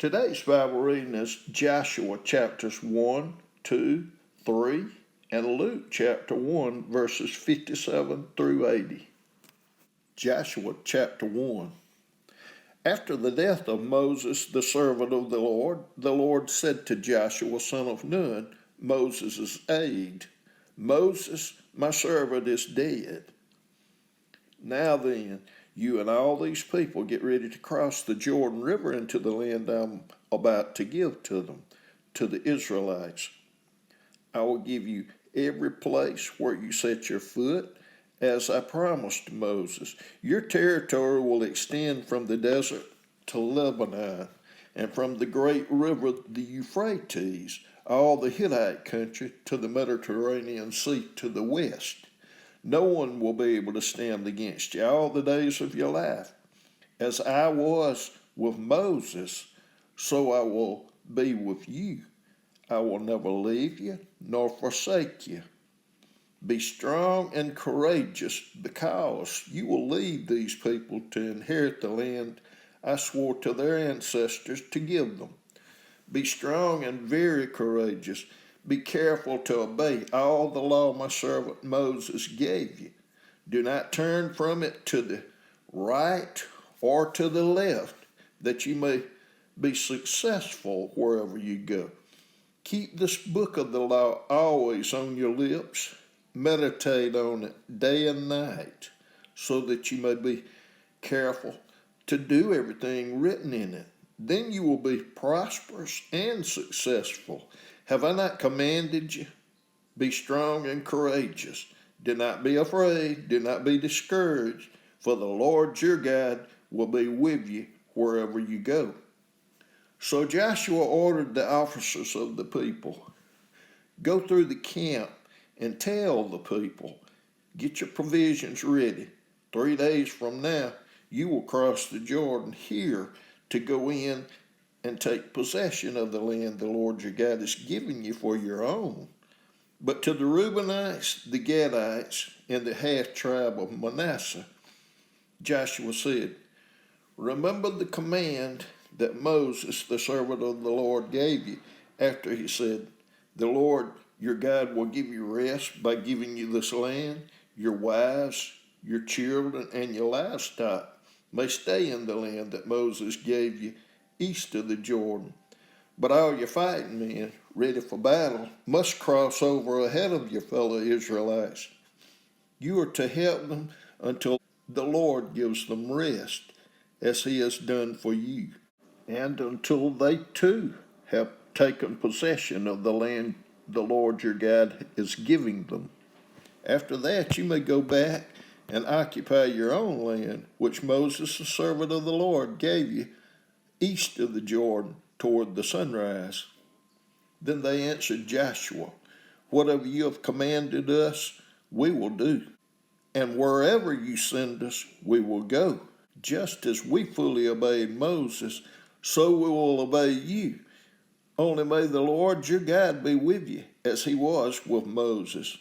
Today's Bible reading is Joshua chapters 1, 2, 3, and Luke chapter 1, verses 57 through 80. Joshua chapter 1. After the death of Moses, the servant of the Lord said to Joshua, son of Nun, Moses' aide, Moses, my servant, is dead. Now then, you and all these people get ready to cross the Jordan River into the land I'm about to give to them, to the Israelites. I will give you every place where you set your foot, as I promised to Moses. Your territory will extend from the desert to Lebanon, and from the great river, the Euphrates, all the Hittite country, to the Mediterranean Sea to the west. No one will be able to stand against you all the days of your life. As I was with Moses, so I will be with you. I will never leave you nor forsake you. Be strong and courageous, because you will lead these people to inherit the land I swore to their ancestors to give them. Be strong and very courageous. Be careful to obey all the law my servant Moses gave you. Do not turn from it to the right or to the left, that you may be successful wherever you go. Keep this book of the law always on your lips. Meditate on it day and night, so that you may be careful to do everything written in it. Then you will be prosperous and successful. Have I not commanded you? Be strong and courageous. Do not be afraid. Do not be discouraged, for the Lord your God will be with you wherever you go. So Joshua ordered the officers of the people, go through the camp and tell the people, get your provisions ready. 3 days from now, you will cross the Jordan here to go in and take possession of the land the Lord your God is giving you for your own. But to the Reubenites, the Gadites, and the half-tribe of Manasseh, Joshua said, remember the command that Moses, the servant of the Lord, gave you after he said, the Lord your God will give you rest by giving you this land. Your wives, your children, and your livestock may stay in the land that Moses gave you east of the Jordan. But all your fighting men, ready for battle, must cross over ahead of your fellow Israelites. You are to help them until the Lord gives them rest, as he has done for you, and until they too have taken possession of the land the Lord your God is giving them. After that, you may go back and occupy your own land, which Moses, the servant of the Lord, gave you east of the Jordan toward the sunrise. Then they answered Joshua, whatever you have commanded us, we will do. And wherever you send us, we will go. Just as we fully obeyed Moses, so we will obey you. Only may the Lord your God be with you, as he was with Moses.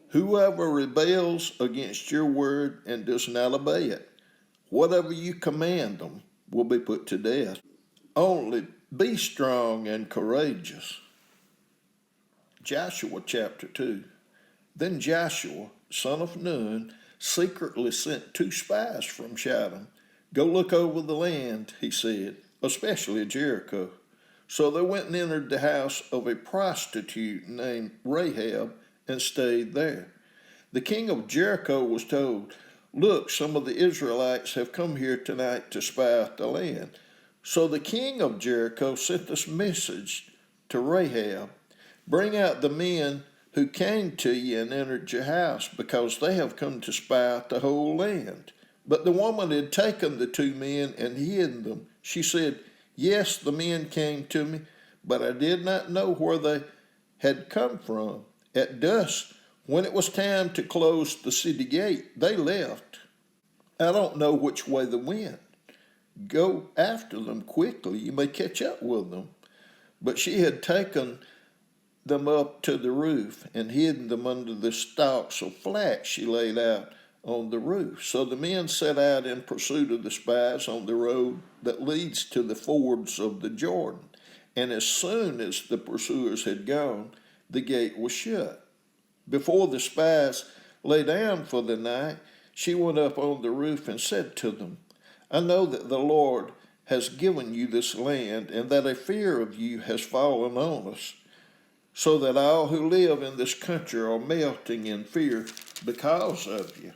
Whoever rebels against your word and does not obey it, whatever you command them, will be put to death. Only be strong and courageous. Joshua chapter 2. Then Joshua, son of Nun, secretly sent 2 spies from Shittim. Go look over the land, he said, especially Jericho. So they went and entered the house of a prostitute named Rahab and stayed there. The king of Jericho was told, look, some of the Israelites have come here tonight to spy out the land. So the king of Jericho sent this message to Rahab, bring out the men who came to you and entered your house, because they have come to spy out the whole land. But the woman had taken the 2 men and hid them. She said, yes, the men came to me, but I did not know where they had come from. At dusk, when it was time to close the city gate, they left. I don't know which way they went. Go after them quickly, you may catch up with them. But she had taken them up to the roof and hidden them under the stalks of flax she laid out on the roof. So the men set out in pursuit of the spies on the road that leads to the fords of the Jordan. And as soon as the pursuers had gone, the gate was shut. Before the spies lay down for the night, she went up on the roof and said to them, I know that the Lord has given you this land, and that a fear of you has fallen on us, so that all who live in this country are melting in fear because of you.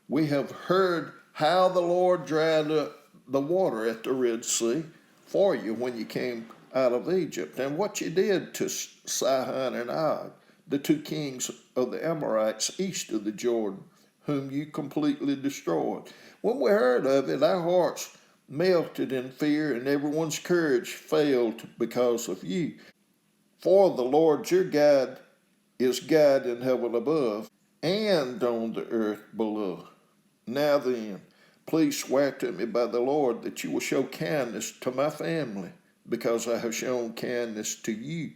We have heard how the Lord dried up the water at the Red Sea for you when you came out of Egypt, and what you did to Sihon and Og, the two kings of the Amorites east of the Jordan, whom you completely destroyed. When we heard of it, our hearts melted in fear, and everyone's courage failed because of you. For the Lord your God is God in heaven above and on the earth below. Now then, please swear to me by the Lord that you will show kindness to my family, because I have shown kindness to you.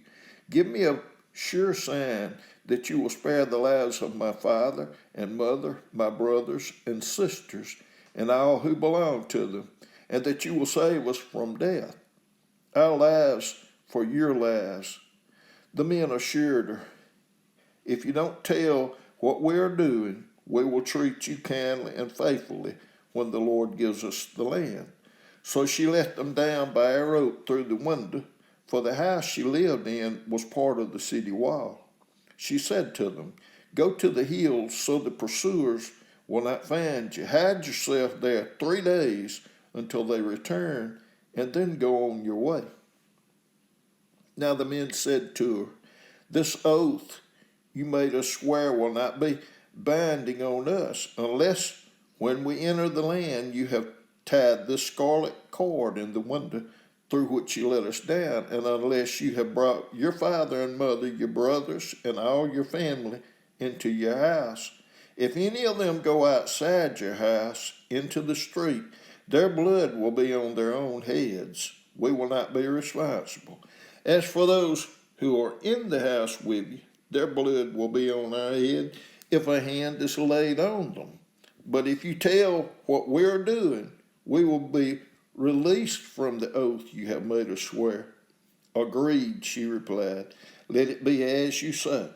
Give me a sure sign that you will spare the lives of my father and mother, my brothers and sisters, and all who belong to them, and that you will save us from death, our lives for your lives. The men assured her, if you don't tell what we are doing, we will treat you kindly and faithfully when the Lord gives us the land. So she let them down by a rope through the window, for the house she lived in was part of the city wall. She said to them, go to the hills so the pursuers will not find you. Hide yourself there 3 days until they return, and then go on your way. Now the men said to her, this oath you made us swear will not be binding on us, unless when we enter the land you have tied this scarlet cord in the window through which you let us down, and unless you have brought your father and mother, your brothers, and all your family into your house. If any of them go outside your house into the street, their blood will be on their own heads. We will not be responsible. As for those who are in the house with you, their blood will be on our head if a hand is laid on them. But if you tell what we're doing, we will be released from the oath you have made us swear. Agreed, she replied. Let it be as you say.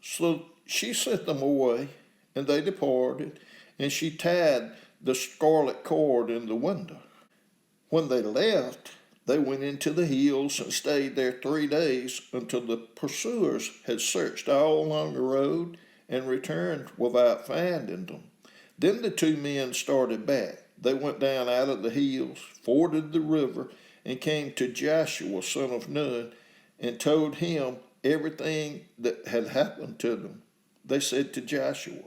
So she sent them away, and they departed, and she tied the scarlet cord in the window. When they left, they went into the hills and stayed there 3 days until the pursuers had searched all along the road and returned without finding them. Then the two men started back. They went down out of the hills, forded the river, and came to Joshua, son of Nun, and told him everything that had happened to them. They said to Joshua,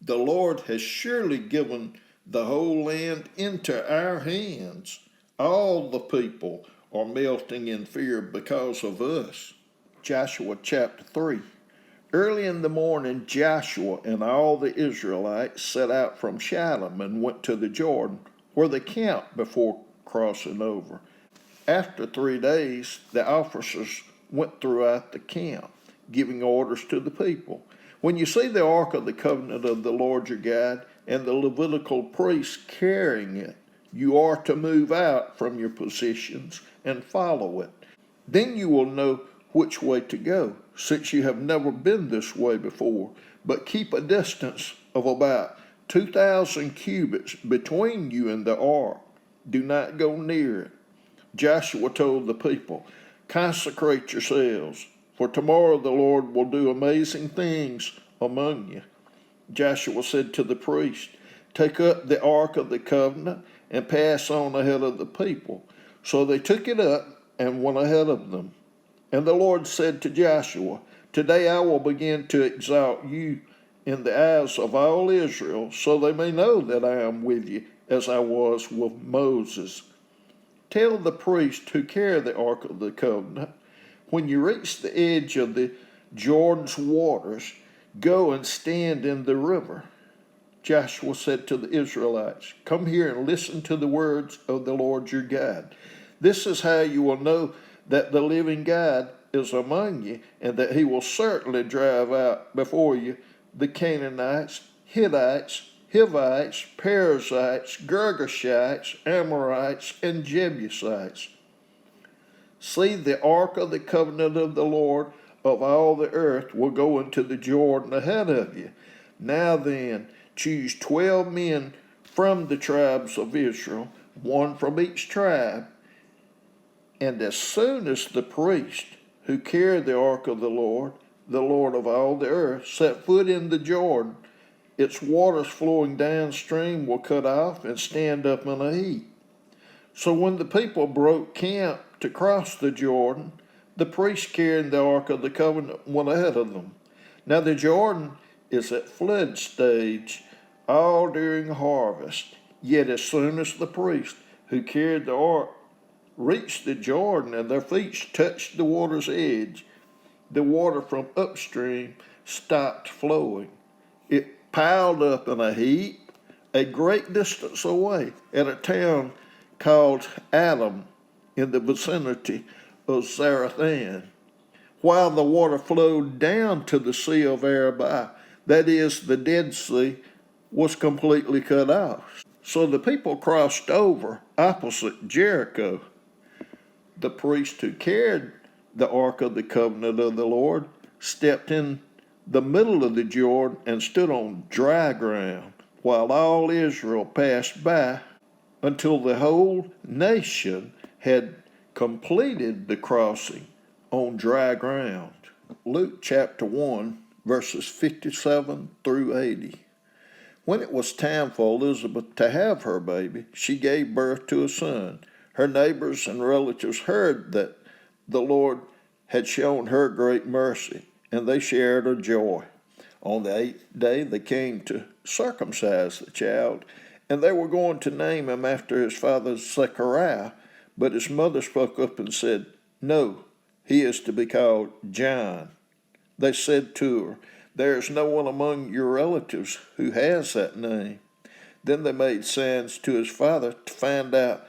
the Lord has surely given the whole land into our hands. All the people are melting in fear because of us. Joshua chapter 3. Early in the morning, Joshua and all the Israelites set out from Shittim and went to the Jordan, where they camped before crossing over. After 3 days, the officers went throughout the camp, giving orders to the people. When you see the ark of the covenant of the Lord your God and the Levitical priests carrying it, you are to move out from your positions and follow it. Then you will know which way to go, since you have never been this way before. But keep a distance of about 2,000 cubits between you and the ark. Do not go near it. Joshua told the people, consecrate yourselves, for tomorrow the Lord will do amazing things among you. Joshua said to the priest, take up the ark of the covenant and pass on ahead of the people. So they took it up and went ahead of them. And the Lord said to Joshua, today I will begin to exalt you in the eyes of all Israel, so they may know that I am with you as I was with Moses. Tell the priests who carry the ark of the covenant, when you reach the edge of the Jordan's waters, go and stand in the river. Joshua said to the Israelites, come here and listen to the words of the Lord your God. This is how you will know that the living God is among you, and that he will certainly drive out before you the Canaanites, Hittites, Hivites, Perizzites, Girgashites, Amorites, and Jebusites. See, the ark of the covenant of the Lord of all the earth will go into the Jordan ahead of you. Now then, choose 12 men from the tribes of Israel, one from each tribe. And as soon as the priest who carried the ark of the Lord of all the earth, set foot in the Jordan, its waters flowing downstream will cut off and stand up in a heap. So when the people broke camp to cross the Jordan, the priest carrying the ark of the covenant went ahead of them. Now the Jordan is at flood stage all during harvest. Yet as soon as the priest who carried the ark reached the Jordan and their feet touched the water's edge, the water from upstream stopped flowing. It piled up in a heap a great distance away at a town called Adam in the vicinity of Zarethan, while the water flowed down to the Sea of Arabah, that is, the Dead Sea, was completely cut off. So the people crossed over opposite Jericho. The priest who carried the ark of the covenant of the Lord stepped in the middle of the Jordan and stood on dry ground, while all Israel passed by until the whole nation had completed the crossing on dry ground. Luke chapter 1, verses 57 through 80. When it was time for Elizabeth to have her baby, she gave birth to a son. Her neighbors and relatives heard that the Lord had shown her great mercy, and they shared her joy. On the 8th day they came to circumcise the child, and they were going to name him after his father Zechariah, but his mother spoke up and said, "No, he is to be called John." They said to her, "There is no one among your relatives who has that name." Then they made signs to his father to find out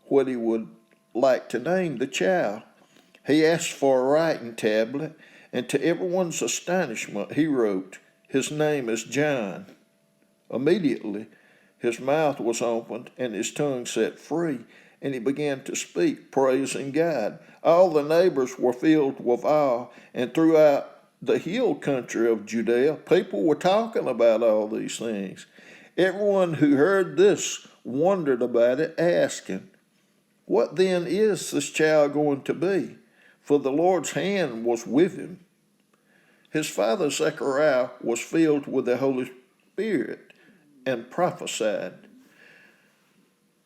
what he would like to name the child. He asked for a writing tablet, and to everyone's astonishment, he wrote, "His name is John." Immediately, his mouth was opened and his tongue set free, and he began to speak, praising God. All the neighbors were filled with awe, and throughout the hill country of Judea, people were talking about all these things. Everyone who heard this wondered about it, asking, "What then is this child going to be?" For the Lord's hand was with him. His father Zechariah was filled with the Holy Spirit and prophesied,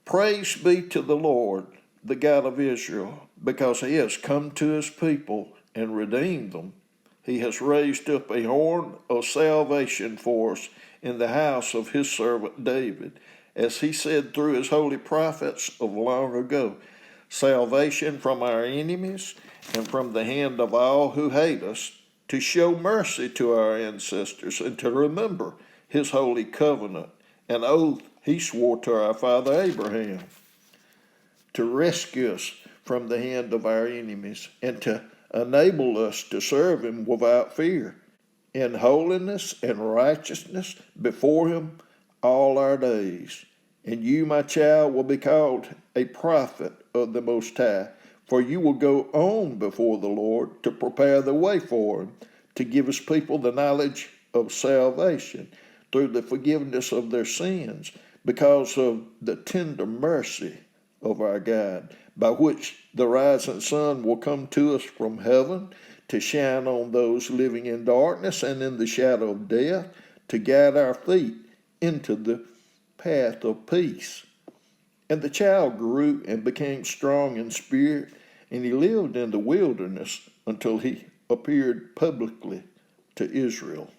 "Praise be to the Lord, the God of Israel, because he has come to his people and redeemed them. He has raised up a horn of salvation for us in the house of his servant David, as he said through his holy prophets of long ago, salvation from our enemies and from the hand of all who hate us, to show mercy to our ancestors and to remember his holy covenant, an oath he swore to our father Abraham, to rescue us from the hand of our enemies and to enable us to serve him without fear, in holiness and righteousness before him all our days. And you, my child, will be called a prophet of the Most High, for you will go on before the Lord to prepare the way for him, to give his people the knowledge of salvation through the forgiveness of their sins, because of the tender mercy of our God, by which the rising sun will come to us from heaven to shine on those living in darkness and in the shadow of death, to guide our feet into the path of peace." And the child grew and became strong in spirit, and he lived in the wilderness until he appeared publicly to Israel.